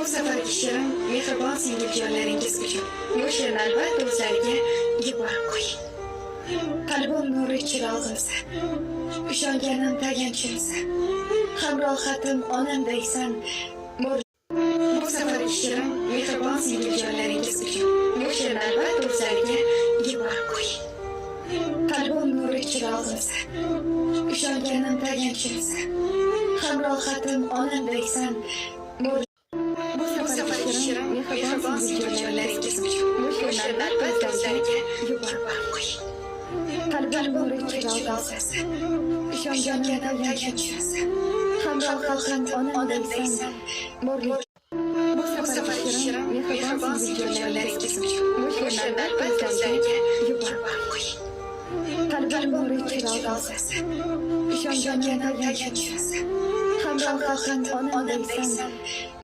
Bu safar shirin, mehribon singiljonlaringiz uchun bu shirin albatta o'zlariga yuborib qo'ying. Qalbim nuri chirog'imsa, ishonganim tayanchimsa, hamrohatim onamdaysan. Bu safar shirin, mehribon singiljonlaringiz uchun bu shirin albatta o'zlariga yuborib qo'ying. Qalbim nuri chirog'imsa, ishonganim tayanchimsa, hamrohatim onamdaysan. Bu safar shirin, mehribon singiljonlaringiz uchun bu shirin albatta o'zlariga yuborib qo'ying. Qalbim nuri chirog'imsa, ishonganim tayanchimsa, hamrohatim onamdaysan. Bu safar shirin, mehribon singiljonlaringiz uchun bu shirin albatta o'zlariga yuborib qo'ying. Qalbim nuri chirog'imsa, ishonganim tayanchimsa, hamrohatim onamdaysan.